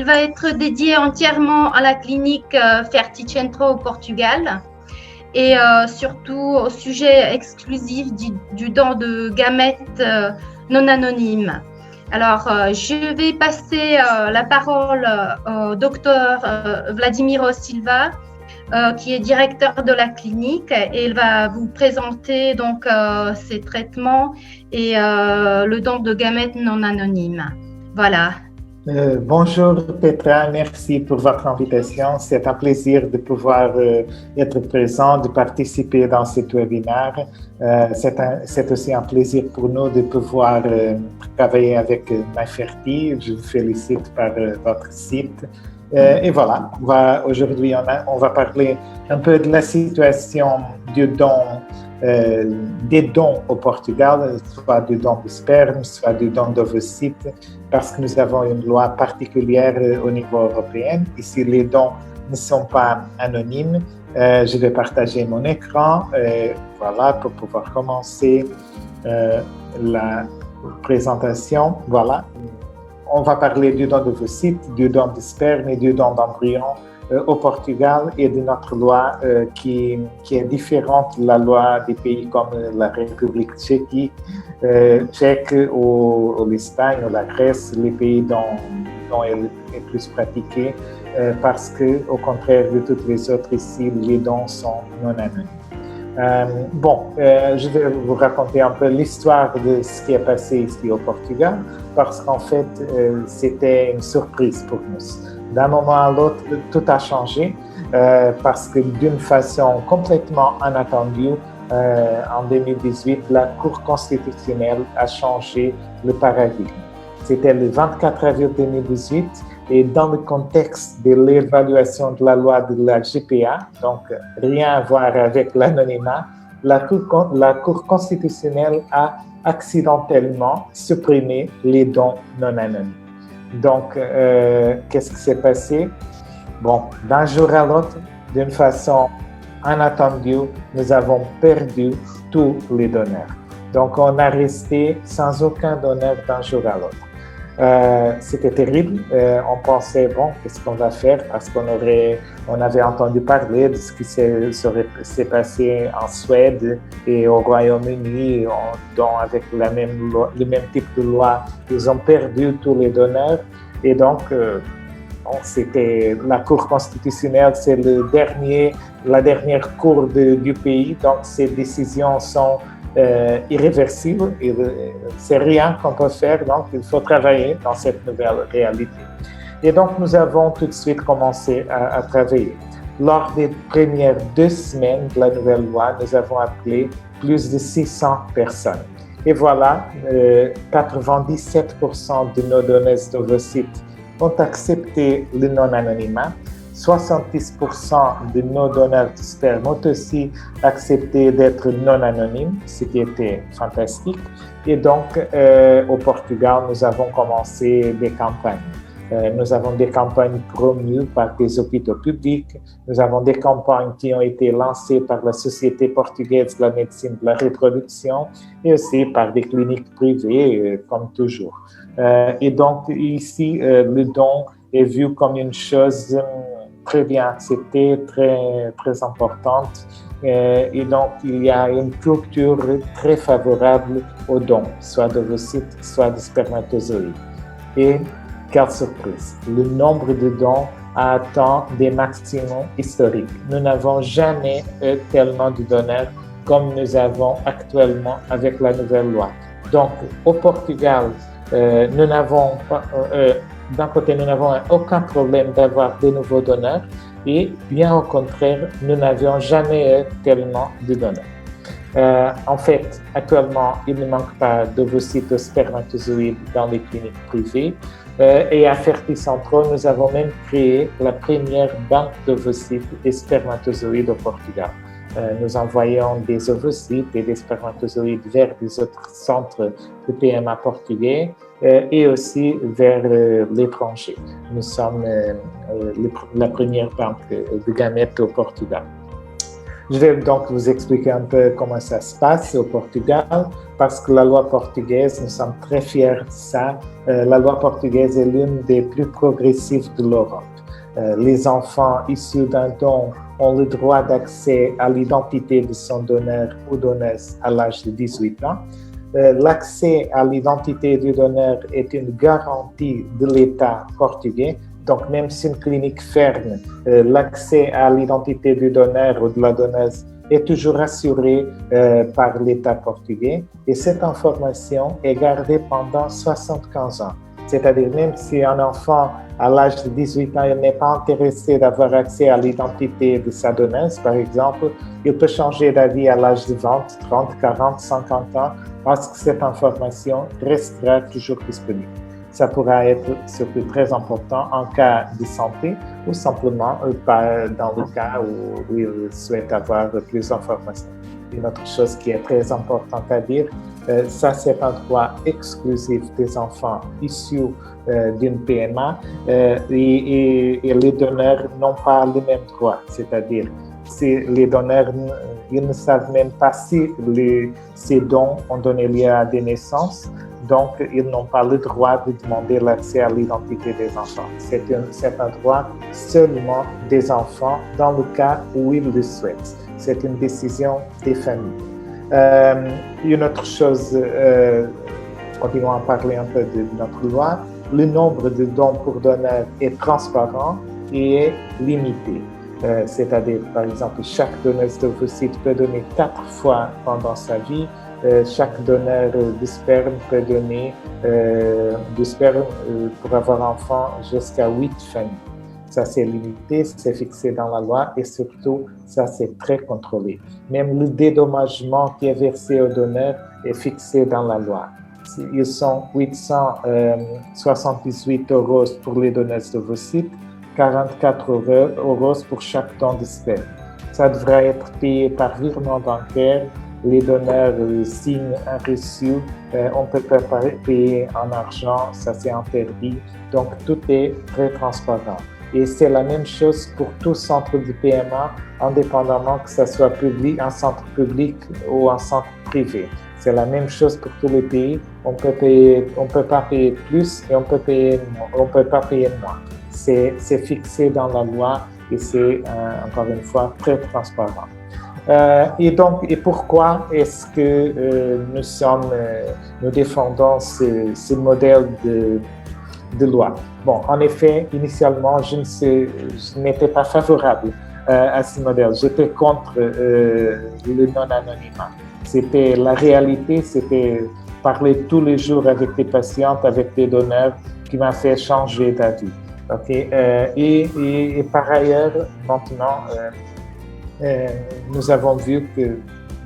va être dédié entièrement à la clinique Ferticentro au Portugal et surtout au sujet exclusif du don de gamètes non anonymes. Alors, je vais passer la parole au docteur Vladimiro Silva, qui est directeur de la clinique, et il va vous présenter donc ces traitements et le don de gamètes non anonymes. Voilà. Bonjour Petra, merci pour votre invitation. C'est un plaisir de pouvoir être présent, de participer dans cet webinaire. C'est aussi un plaisir pour nous de pouvoir travailler avec MyFerti. Je vous félicite par votre site. Et voilà, aujourd'hui on va parler un peu de la situation du don, des dons au Portugal, soit du don de sperme, soit du don d'ovocytes, parce que nous avons une loi particulière au niveau européen. Ici, les dons ne sont pas anonymes. Je vais partager mon écran, voilà, pour pouvoir commencer la présentation. Voilà. On va parler du don d'ovocytes, du don de sperme et du don d'embryon au Portugal et de notre loi qui est différente de la loi des pays comme la République tchèque ou l'Espagne ou la Grèce, les pays dont elle est plus pratiquée, parce que, au contraire de toutes les autres ici, les dons sont non anonymes. Je vais vous raconter un peu l'histoire de ce qui est passé ici au Portugal, parce qu'en fait, c'était une surprise pour nous. D'un moment à l'autre, tout a changé, parce que d'une façon complètement inattendue, en 2018, la Cour constitutionnelle a changé le paradigme. C'était le 24 avril 2018, et dans le contexte de l'évaluation de la loi de la GPA, donc rien à voir avec l'anonymat, la Cour constitutionnelle a accidentellement supprimé les dons non anonymes. Donc, qu'est-ce qui s'est passé? Bon, d'un jour à l'autre, d'une façon inattendue, nous avons perdu tous les donneurs. Donc, on a resté sans aucun donneur d'un jour à l'autre. C'était terrible. On pensait, bon, qu'est-ce qu'on va faire? Parce qu'on avait entendu parler de ce qui s'est passé en Suède et au Royaume-Uni, dont avec le même type de loi, ils ont perdu tous les donneurs. Et donc, c'était la Cour constitutionnelle, c'est la dernière cour du pays. Donc, ces décisions sont irréversible, c'est rien qu'on peut faire, donc il faut travailler dans cette nouvelle réalité. Et donc nous avons tout de suite commencé à travailler. Lors des premières 2 semaines de la nouvelle loi, nous avons appelé plus de 600 personnes. Et voilà, 97% de nos donneuses d'ovocytes ont accepté le non-anonymat. 70% de nos donneurs de sperme ont aussi accepté d'être non anonymes, ce qui était fantastique. Et donc, au Portugal, nous avons commencé des campagnes. Nous avons des campagnes promues par des hôpitaux publics. Nous avons des campagnes qui ont été lancées par la Société portugaise de la médecine de la reproduction et aussi par des cliniques privées, comme toujours. Et donc, ici, le don est vu comme une chose très bien acceptée, très, très importante. Et donc, il y a une culture très favorable aux dons, soit d'ovocytes, soit de spermatozoïdes. Et quelle surprise! Le nombre de dons a atteint des maximums historiques. Nous n'avons jamais eu tellement de donneurs comme nous avons actuellement avec la nouvelle loi. Donc, au Portugal, nous n'avons pas... d'un côté, nous n'avons aucun problème d'avoir de nouveaux donneurs et bien au contraire, nous n'avions jamais eu tellement de donneurs. En fait, actuellement, il ne manque pas d'ovocytes ou spermatozoïdes dans les cliniques privées et à Ferticentro, nous avons même créé la première banque d'ovocytes et spermatozoïdes au Portugal. Nous envoyons des ovocytes et des spermatozoïdes vers des autres centres de PMA portugais et aussi vers l'étranger. Nous sommes la première banque de gamètes au Portugal. Je vais donc vous expliquer un peu comment ça se passe au Portugal, parce que la loi portugaise, nous sommes très fiers de ça. La loi portugaise est l'une des plus progressives de l'Europe. Les enfants issus d'un don ont le droit d'accès à l'identité de son donneur ou donneuse à l'âge de 18 ans. L'accès à l'identité du donneur est une garantie de l'État portugais. Donc, même si une clinique ferme, l'accès à l'identité du donneur ou de la donneuse est toujours assuré par l'État portugais. Et cette information est gardée pendant 75 ans. C'est-à-dire, même si un enfant à l'âge de 18 ans, il n'est pas intéressé d'avoir accès à l'identité de sa donneuse, par exemple, il peut changer d'avis à l'âge de 20, 30, 40, 50 ans, parce que cette information restera toujours disponible. Ça pourra être surtout très important en cas de santé ou simplement dans le cas où il souhaite avoir plus d'informations. Une autre chose qui est très importante à dire, ça c'est un droit exclusif des enfants issus d'une PMA et les donneurs n'ont pas le même droit, c'est-à-dire si les donneurs ils ne savent même pas si ces dons ont donné lieu à des naissances, donc ils n'ont pas le droit de demander l'accès à l'identité des enfants. C'est un droit seulement des enfants dans le cas où ils le souhaitent. C'est une décision des familles. Une autre chose, continuons à parler un peu de notre loi, le nombre de dons pour donneurs est transparent et est limité. C'est-à-dire, par exemple, chaque donneuse d'ovocytes peut donner 4 fois pendant sa vie. Chaque donneur de sperme peut donner du sperme pour avoir enfant jusqu'à 8 familles. Ça, c'est limité, c'est fixé dans la loi et surtout, ça, c'est très contrôlé. Même le dédommagement qui est versé aux donneurs est fixé dans la loi. Ils sont 878 € pour les donneuses d'ovocytes, 44 € pour chaque don de sperme. Ça devra être payé par virement bancaire. Les donneurs signent un reçu. On ne peut pas payer en argent, ça c'est interdit. Donc, tout est très transparent. Et c'est la même chose pour tout centre de PMA, indépendamment que ce soit un centre public ou un centre privé. C'est la même chose pour tous les pays. On peut pas payer plus et on peut pas payer moins. C'est fixé dans la loi et c'est encore une fois très transparent. Et pourquoi est-ce que nous défendons ce modèle de loi? Bon, en effet, initialement, je n'étais pas favorable à ce modèle. J'étais contre le non-anonymat. C'était la réalité, c'était parler tous les jours avec des patientes, avec des donneurs qui m'a fait changer d'avis. Okay? Et par ailleurs, maintenant, nous avons vu que,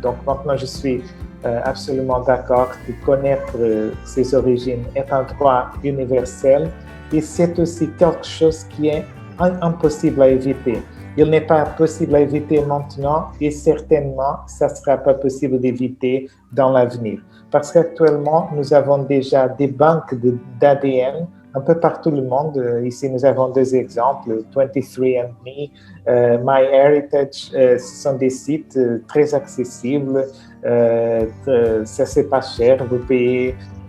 donc maintenant je suis absolument d'accord que connaître ses origines est un droit universel et c'est aussi quelque chose qui est impossible à éviter. Il n'est pas possible à éviter maintenant et certainement ça ne sera pas possible d'éviter dans l'avenir. Parce qu'actuellement, nous avons déjà des banques d'ADN un peu partout le monde. Ici, nous avons 2 exemples, 23andMe, MyHeritage. Ce sont des sites très accessibles. Ça, c'est pas cher.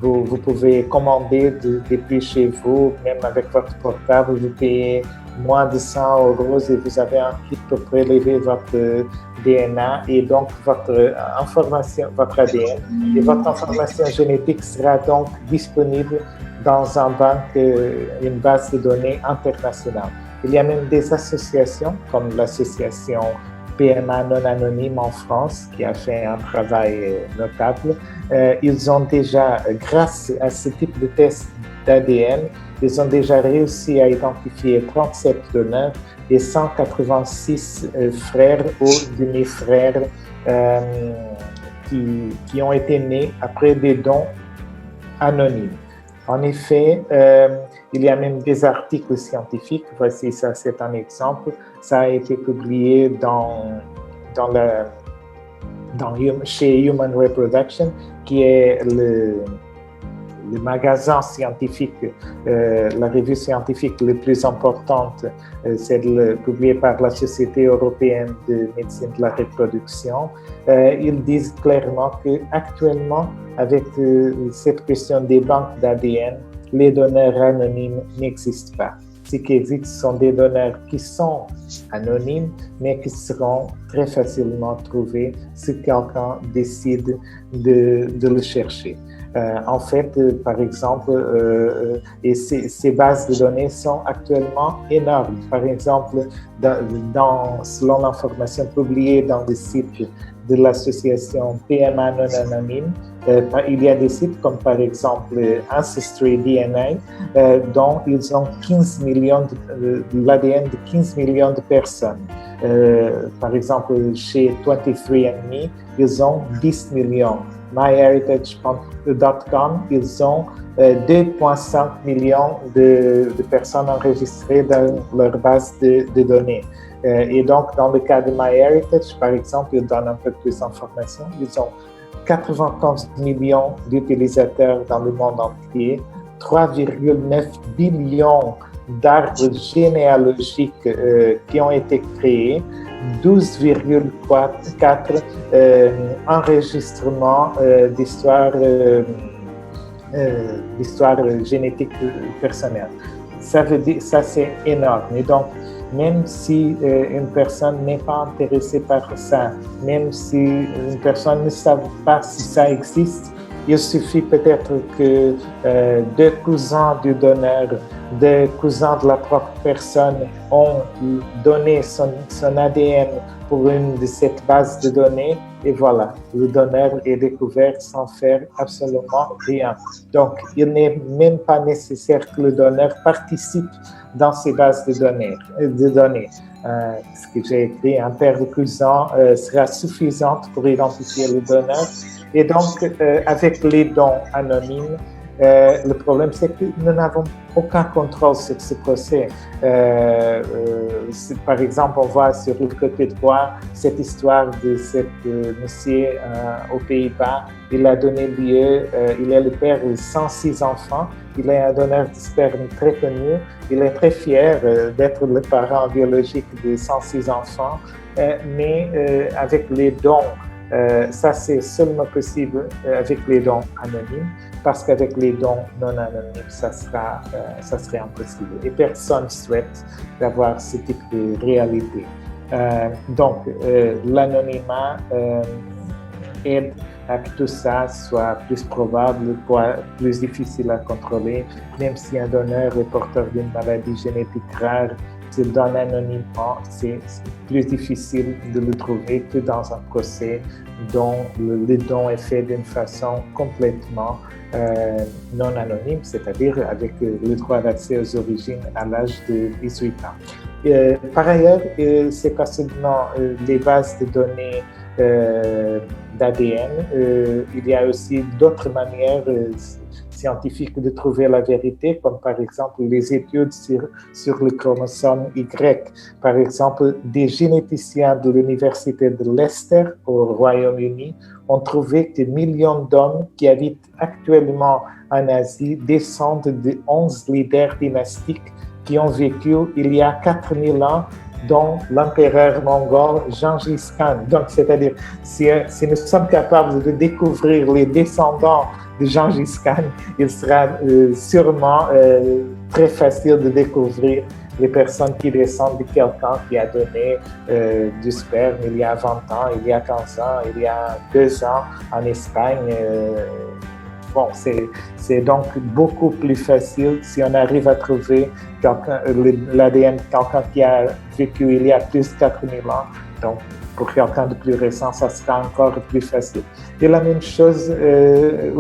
Vous pouvez commander depuis chez vous, même avec votre portable. Vous payez moins de 100 € et vous avez un kit pour prélever votre DNA et donc votre ADN et votre information génétique sera donc disponible dans une base de données internationale. Il y a même des associations comme l'association PMA non anonyme en France qui a fait un travail notable. Ils ont déjà, grâce à ce type de test d'ADN, ils ont déjà réussi à identifier 37 donneurs et 186 frères ou demi-frères qui ont été nés après des dons anonymes. En effet, il y a même des articles scientifiques. Voici ça, c'est un exemple. Ça a été publié chez Human Reproduction, qui est le magasin scientifique, la revue scientifique la plus importante, celle publiée par la Société européenne de médecine de la reproduction, ils disent clairement qu'actuellement, avec cette question des banques d'ADN, les donneurs anonymes n'existent pas. Ce qui existe sont des donneurs qui sont anonymes, mais qui seront très facilement trouvés si quelqu'un décide de le chercher. En fait, par exemple, et ces bases de données sont actuellement énormes. Par exemple, selon l'information publiée dans le site de l'association PMA non anonyme, il y a des sites comme par exemple Ancestry DNA, dont ils ont 15 millions l'ADN de 15 millions de personnes. Par exemple, chez 23andMe, ils ont 10 millions. MyHeritage.com, ils ont 2,5 millions de personnes enregistrées dans leur base de données. Et donc, dans le cas de MyHeritage, par exemple, ils donnent un peu plus d'informations. Ils ont 95 millions d'utilisateurs dans le monde entier, 3,9 billions d'arbres généalogiques qui ont été créés, 12,4 enregistrements d'histoire génétique personnelle. Ça veut dire, ça c'est énorme. Et donc, même si une personne n'est pas intéressée par ça, même si une personne ne sait pas si ça existe, il suffit peut-être que deux cousins du donneur, deux cousins de la propre personne ont donné son ADN pour une de ces bases de données et voilà, le donneur est découvert sans faire absolument rien. Donc, il n'est même pas nécessaire que le donneur participe dans ces bases de données. Ce que j'ai écrit, un paire de cousins sera suffisante pour identifier le donneur. Et donc, avec les dons anonymes, le problème, c'est que nous n'avons aucun contrôle sur ce procès. Par exemple, on voit sur le côté droit cette histoire de cet monsieur aux Pays-Bas. Il a donné lieu, il est le père de 106 enfants. Il est un donneur de sperme très connu. Il est très fier d'être le parent biologique de 106 enfants. Mais avec les dons, ça, c'est seulement possible avec les dons anonymes, parce qu'avec les dons non anonymes, ça serait impossible. Et personne ne souhaite d'avoir ce type de réalité. Donc, l'anonymat aide à que tout ça soit plus probable, plus difficile à contrôler, même si un donneur est porteur d'une maladie génétique rare. S'il donne anonymement, c'est plus difficile de le trouver que dans un procès dont le don est fait d'une façon complètement non anonyme, c'est-à-dire avec le droit d'accès aux origines à l'âge de 18 ans. Par ailleurs, c'est pas seulement les bases de données d'ADN, il y a aussi d'autres manières scientifiques de trouver la vérité, comme par exemple les études sur le chromosome Y. Par exemple, des généticiens de l'université de Leicester au Royaume-Uni ont trouvé que millions d'hommes qui habitent actuellement en Asie descendent de 11 leaders dynastiques qui ont vécu il y a 4000 ans, dont l'empereur mongol Gengis Khan. Donc, c'est-à-dire, si nous sommes capables de découvrir les descendants de Gengis Khan, il sera sûrement très facile de découvrir les personnes qui descendent de quelqu'un qui a donné du sperme il y a 20 ans, il y a 15 ans, il y a 2 ans en Espagne. Bon, c'est donc beaucoup plus facile si on arrive à trouver l'ADN de quelqu'un qui a vécu il y a plus de 4000 ans. Donc, pour quelqu'un de plus récent, ça sera encore plus facile. Et la même chose,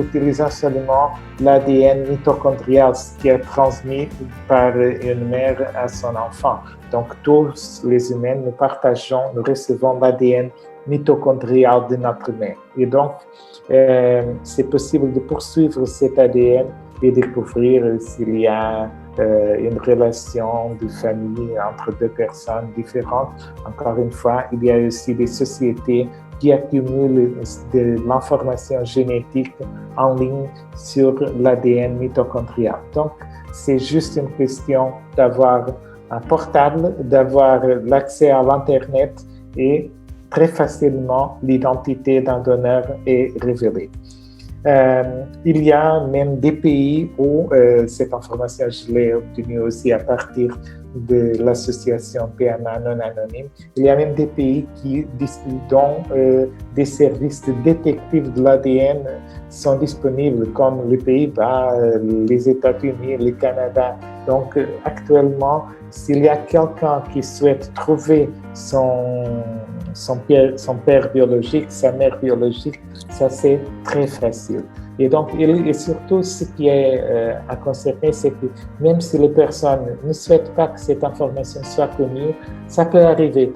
utilisant seulement l'ADN mitochondrial qui est transmis par une mère à son enfant. Donc, tous les humains, nous recevons l'ADN mitochondrial de notre mère. Et donc, c'est possible de poursuivre cet ADN et découvrir s'il y a une relation de famille entre deux personnes différentes. Encore une fois, il y a aussi des sociétés qui accumule de l'information génétique en ligne sur l'ADN mitochondrial. Donc, c'est juste une question d'avoir un portable, d'avoir l'accès à l'Internet et très facilement l'identité d'un donneur est révélée. Il y a même des pays où cette information, je l'ai obtenue aussi à partir de l'association PMA non anonyme. Il y a même des pays dont des services de détective de l'ADN sont disponibles, comme les Pays-Bas, les États-Unis, le Canada. Donc, actuellement, s'il y a quelqu'un qui souhaite trouver son père biologique, sa mère biologique, ça c'est très facile. Et donc, et surtout, ce qui est à concerner, c'est que même si les personnes ne souhaitent pas que cette information soit connue, ça peut arriver.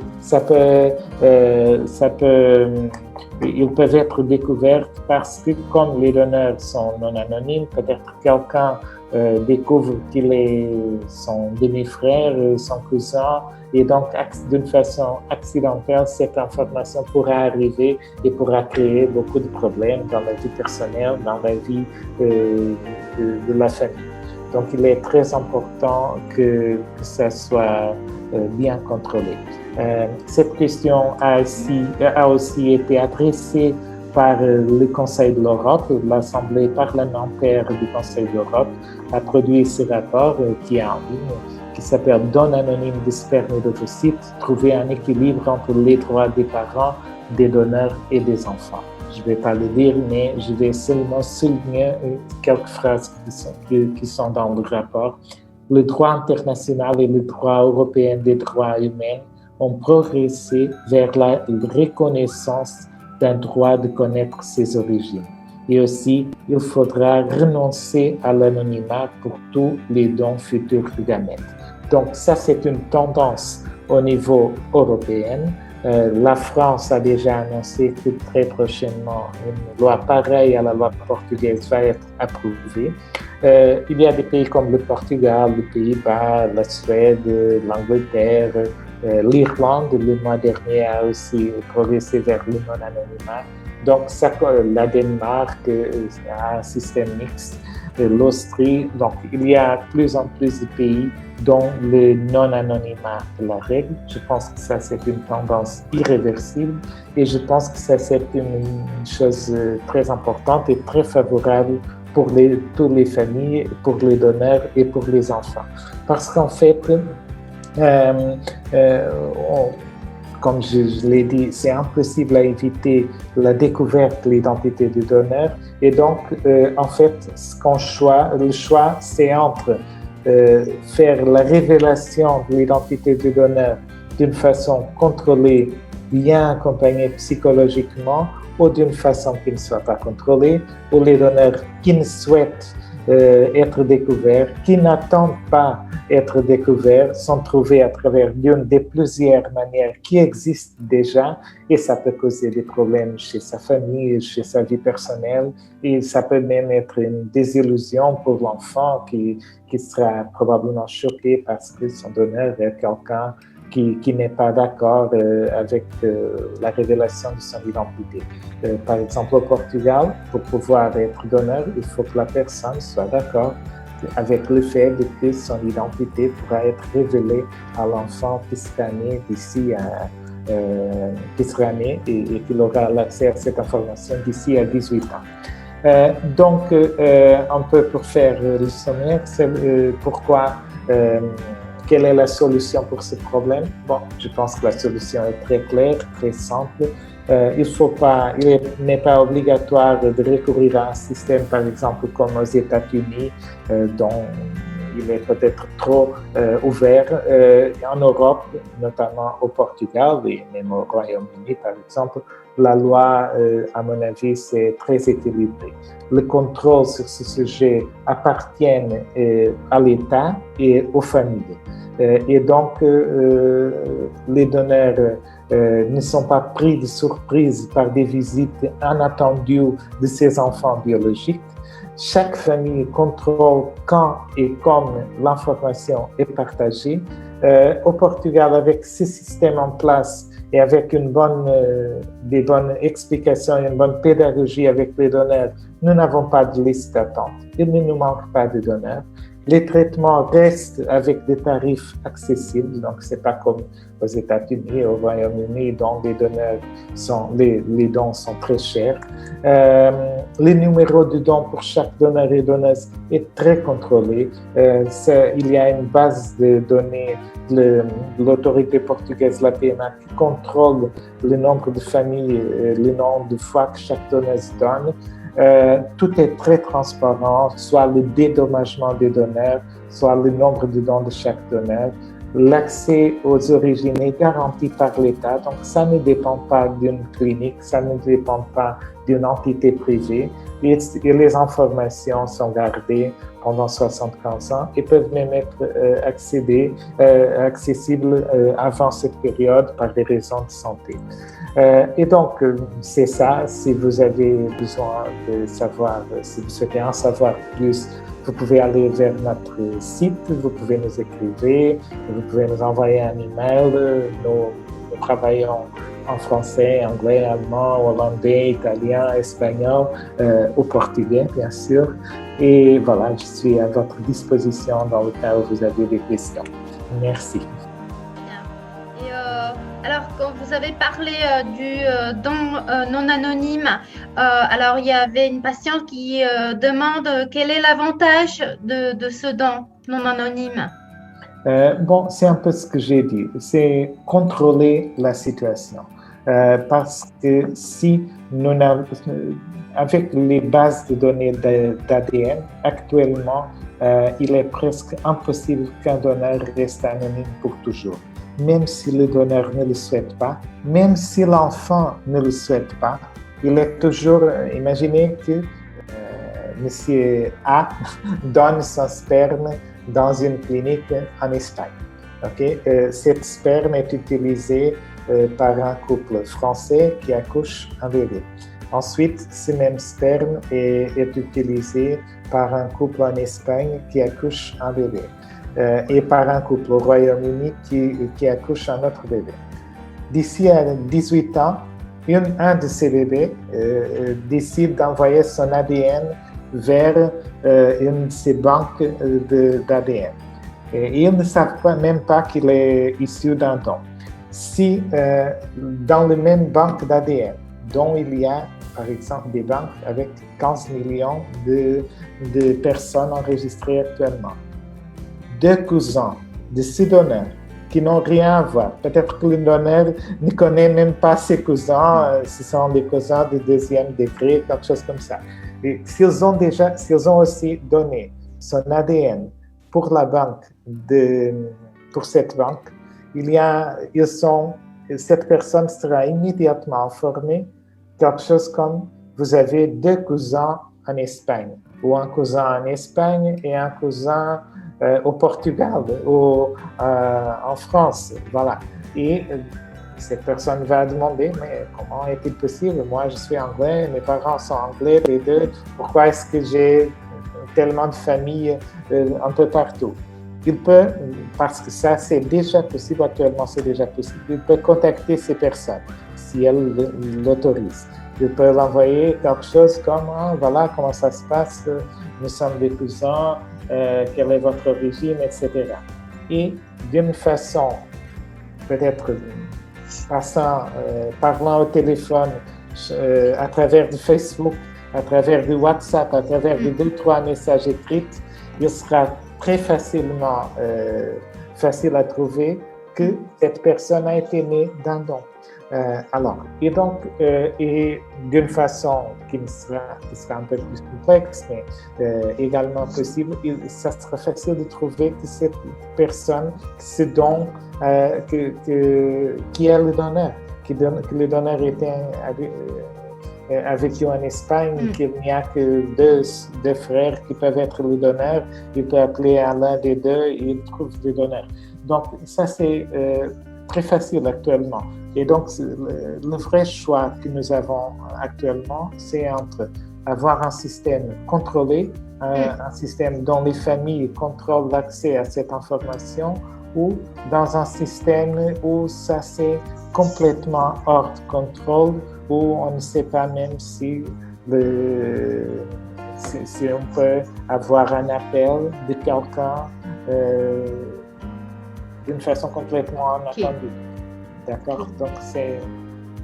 Ils peuvent être découverts parce que comme les donneurs sont non anonymes, peut-être quelqu'un découvre qu'il est son demi-frère, son cousin, et donc d'une façon accidentelle, cette information pourra arriver et pourra créer beaucoup de problèmes dans la vie personnelle, dans la vie de la famille. Donc, il est très important que ça soit bien contrôlé. Cette question a aussi été adressée par le Conseil de l'Europe. L'Assemblée parlementaire du Conseil de l'Europe a produit ce rapport qui est en ligne, qui s'appelle « Don anonyme de sperme et d'ovocytes, trouver un équilibre entre les droits des parents, des donneurs et des enfants ». Je ne vais pas le lire, mais je vais seulement souligner quelques phrases qui sont dans le rapport. Le droit international et le droit européen des droits humains ont progressé vers la reconnaissance d'un droit de connaître ses origines. Et aussi, il faudra renoncer à l'anonymat pour tous les dons futurs de gamètes. Donc ça, c'est une tendance au niveau européen. La France a déjà annoncé que très prochainement, une loi pareille à la loi portugaise va être approuvée. Il y a des pays comme le Portugal, les Pays-Bas, la Suède, l'Angleterre, l'Irlande, le mois dernier, a aussi progressé vers le non-anonymat. Donc, la Danemark a un système mixte, l'Austrie. Donc, il y a de plus en plus de pays dont le non-anonymat est la règle. Je pense que ça, c'est une tendance irréversible et je pense que ça, c'est une chose très importante et très favorable pour toutes les familles, pour les donneurs et pour les enfants. Parce qu'en fait, comme je l'ai dit, c'est impossible à éviter la découverte de l'identité du donneur. Et donc, en fait, le choix, c'est entre faire la révélation de l'identité du donneur d'une façon contrôlée, bien accompagnée psychologiquement, ou d'une façon qui ne soit pas contrôlée, ou les donneurs qui ne souhaitent être découverts, qui n'attendent pas être découverts, sont trouvés à travers l'une des plusieurs manières qui existent déjà, et ça peut causer des problèmes chez sa famille, chez sa vie personnelle, et ça peut même être une désillusion pour l'enfant qui sera probablement choqué parce que son donneur est quelqu'un qui n'est pas d'accord avec la révélation de son identité. Par exemple, au Portugal, pour pouvoir être donneur, il faut que la personne soit d'accord avec le fait que son identité pourra être révélée à l'enfant qui sera né et qu'il aura l'accès à cette information d'ici à 18 ans. Donc, un peu pour faire le sommaire, c'est pourquoi quelle est la solution pour ce problème? Bon, je pense que la solution est très claire, très simple. Il n'est pas obligatoire de recourir à un système, par exemple, comme aux États-Unis, dont il est peut-être trop ouvert. En Europe, notamment au Portugal et même au Royaume-Uni, par exemple, la loi, à mon avis, c'est très équilibré. Le contrôle sur ce sujet appartient à l'État et aux familles. Et donc, les donneurs ne sont pas pris de surprise par des visites inattendues de ces enfants biologiques. Chaque famille contrôle quand et comme l'information est partagée. Au Portugal, avec ce système en place, Et avec des bonnes explications, une bonne pédagogie avec les donneurs, nous n'avons pas de liste d'attente. Il ne nous manque pas de donneurs. Les traitements restent avec des tarifs accessibles, donc c'est pas comme aux États-Unis, au Royaume-Uni, dont les dons sont très chers. Les numéros de dons pour chaque donneur et donneuse est très contrôlé. Il y a une base de données de l'autorité portugaise, la PMA, qui contrôle le nombre de familles, le nombre de fois que chaque donneuse donne. Tout est très transparent, soit le dédommagement des donneurs, soit le nombre de dons de chaque donneur. L'accès aux origines est garanti par l'État, donc ça ne dépend pas d'une clinique, ça ne dépend pas d'une entité privée, et les informations sont gardées pendant 75 ans et peuvent même être accessibles avant cette période par des raisons de santé. Et donc, c'est ça. Si vous avez besoin de savoir, si vous souhaitez en savoir plus, vous pouvez aller vers notre site, vous pouvez nous écrire, vous pouvez nous envoyer un email. Nous travaillons en français, anglais, allemand, hollandais, italien, espagnol, au portugais, bien sûr. Et voilà, je suis à votre disposition dans le cas où vous avez des questions. Merci. Alors, quand vous avez parlé du don non anonyme, alors il y avait une patiente qui demande quel est l'avantage de ce don non anonyme. Bon, c'est un peu ce que j'ai dit, c'est contrôler la situation. Parce que si avec les bases de données d'ADN, actuellement, il est presque impossible qu'un donneur reste anonyme pour toujours. Même si le donneur ne le souhaite pas, même si l'enfant ne le souhaite pas, il est toujours, imaginez que Monsieur A donne son sperme dans une clinique en Espagne. Okay? Cette sperme est utilisée par un couple français qui accouche un bébé. Ensuite, ce même sperme est utilisé par un couple en Espagne qui accouche un bébé. Et par un couple au Royaume-Uni qui accouche un autre bébé. D'ici à 18 ans, un de ces bébés décide d'envoyer son ADN vers une de ces banques d'ADN. Et ils ne savent même pas qu'il est issu d'un don. Si dans la même banque d'ADN, dont il y a par exemple des banques avec 15 millions de personnes enregistrées actuellement, deux cousins de ces donneurs qui n'ont rien à voir. Peut-être que le donneur ne connaît même pas ses cousins, ce sont des cousins de deuxième degré, quelque chose comme ça. Et s'ils ont aussi donné son ADN pour la banque, pour cette banque, cette personne sera immédiatement informée quelque chose comme vous avez deux cousins en Espagne, ou un cousin en Espagne et un cousin au Portugal ou en France, voilà. Et cette personne va demander, mais comment est-il possible? Moi, je suis anglais, mes parents sont anglais, les deux. Pourquoi est-ce que j'ai tellement de familles un peu partout? Il peut, parce que ça c'est déjà possible actuellement, c'est déjà possible, il peut contacter ces personnes si elles l'autorisent. Il peut l'envoyer quelque chose comme voilà comment ça se passe, nous sommes des cousins, quelle est votre origine, etc. Et d'une façon peut-être parlant au téléphone, à travers du Facebook, à travers du WhatsApp, à travers de 2-3 messages écrits, il sera très facilement facile à trouver que cette personne a été née d'un don. Et d'une façon qui sera un peu plus complexe, mais également possible, ça sera facile de trouver que cette personne, ce don, qui est le donneur, que le donneur a vécu en Espagne, qu'il n'y a que deux frères qui peuvent être le donneur, il peut appeler à l'un des deux et il trouve le donneur. Donc ça c'est très facile actuellement. Et donc, le vrai choix que nous avons actuellement, c'est entre avoir un système contrôlé, un système dont les familles contrôlent l'accès à cette information, ou dans un système où ça c'est complètement hors de contrôle, où on ne sait pas même si on peut avoir un appel de quelqu'un d'une façon complètement inattendue. D'accord? Donc, c'est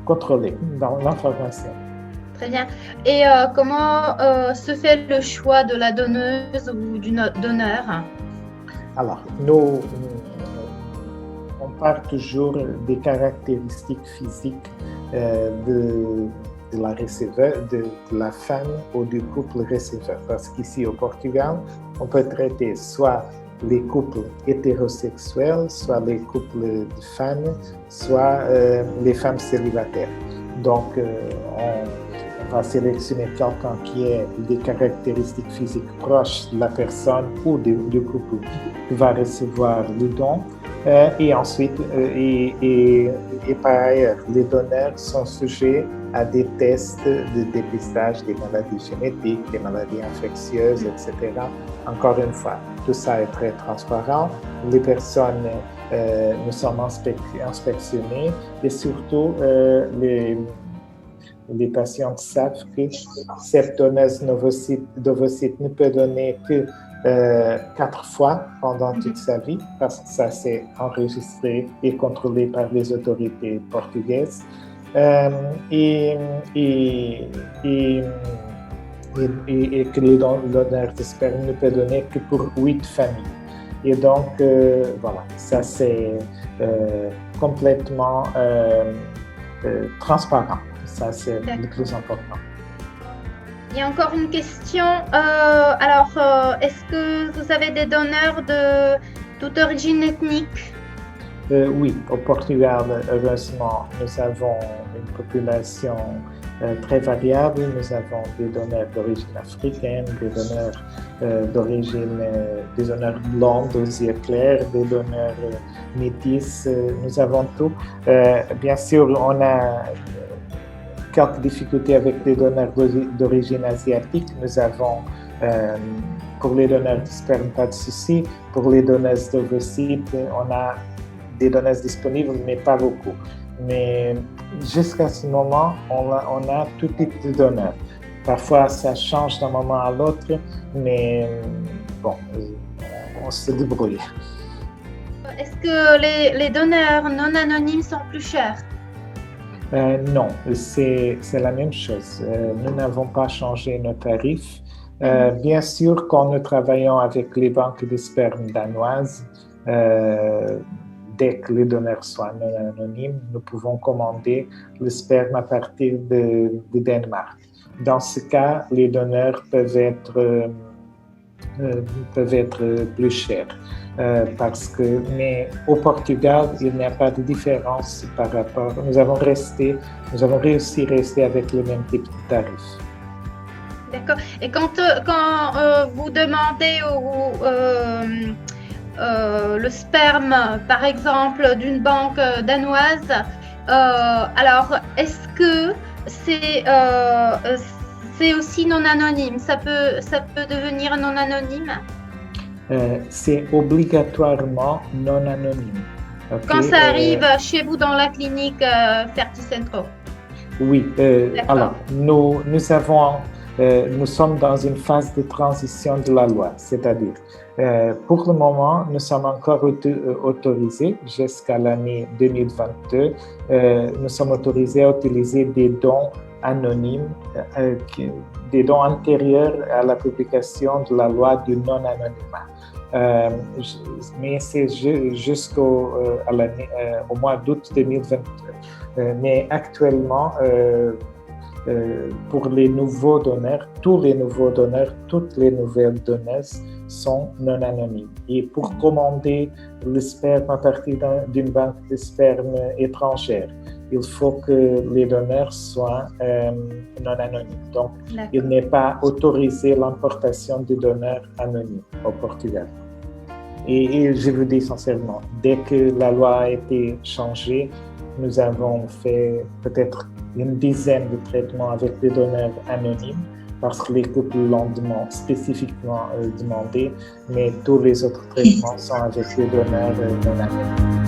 contrôlé dans l'information. Très bien. Et comment se fait le choix de la donneuse ou du donneur? Alors, on part toujours des caractéristiques physiques de la receveur, de la femme ou du couple receveur. Parce qu'ici au Portugal, on peut traiter soit les couples hétérosexuels, soit les couples de femmes, soit les femmes célibataires. Donc, on va sélectionner quelqu'un qui ait des caractéristiques physiques proches de la personne ou du couple qui va recevoir le don. Et ensuite, par ailleurs, les donneurs sont sujets à des tests de dépistage des maladies génétiques, des maladies infectieuses, etc. Encore une fois, tout ça est très transparent. Les personnes nous sommes inspectionnées et surtout les patients savent que cette donneuse d'ovocytes ne peut donner que 4 fois pendant toute sa vie, parce que ça c'est enregistré et contrôlé par les autorités portugaises. Et que le donneur de sperme ne peut donner que pour 8 familles. Et donc, voilà, ça c'est complètement transparent. Ça, c'est le plus important. Il y a encore une question. Est-ce que vous avez des donneurs de toute origine ethnique? Oui, au Portugal, heureusement, nous avons une population très variable. Nous avons des donneurs d'origine africaine, des donneurs blonds aux yeux clairs, des donneurs métis. Nous avons tout. Bien sûr, on a quelques difficultés avec les donneurs d'origine asiatique. Nous avons, pour les donneurs de sperme, pas de souci. Pour les donneuses d'ovocytes, on a des donneuses disponibles, mais pas beaucoup. Mais jusqu'à ce moment, on a tout type de donneurs. Parfois, ça change d'un moment à l'autre, mais bon, on se débrouille. Est-ce que les donneurs non anonymes sont plus chers? Non, c'est la même chose. Nous n'avons pas changé nos tarifs. Bien sûr, quand nous travaillons avec les banques de sperme danoises, dès que les donneurs sont non anonymes, nous pouvons commander le sperme à partir de Danemark. Dans ce cas, les donneurs peuvent être plus chers. Mais au Portugal, il n'y a pas de différence par rapport. Nous avons réussi à rester avec le même type de tarif. D'accord. Et quand vous demandez le sperme, par exemple, d'une banque danoise, alors est-ce que c'est aussi non anonyme? Ça peut devenir non anonyme? C'est obligatoirement non anonyme. Okay? Quand ça arrive chez vous dans la clinique FertiCentro? Oui. Alors, nous sommes dans une phase de transition de la loi, c'est-à-dire, pour le moment, nous sommes encore autorisés jusqu'à l'année 2022. Nous sommes autorisés à utiliser des dons anonymes, des dons antérieurs à la publication de la loi du non-anonymat. Mais c'est jusqu'au mois d'août 2022. Mais actuellement, pour les nouveaux donneurs, tous les nouveaux donneurs, toutes les nouvelles donneuses sont non anonymes. Et pour commander le sperme à partir d'une banque de sperme étrangère, il faut que les donneurs soient non anonymes. Donc, il n'est pas autorisé l'importation de donneurs anonymes au Portugal. Et je vous dis sincèrement, dès que la loi a été changée, nous avons fait peut-être une dizaine de traitements avec des donneurs anonymes parce que les couples l'ont spécifiquement demandé, mais tous les autres traitements sont avec des donneurs non anonymes.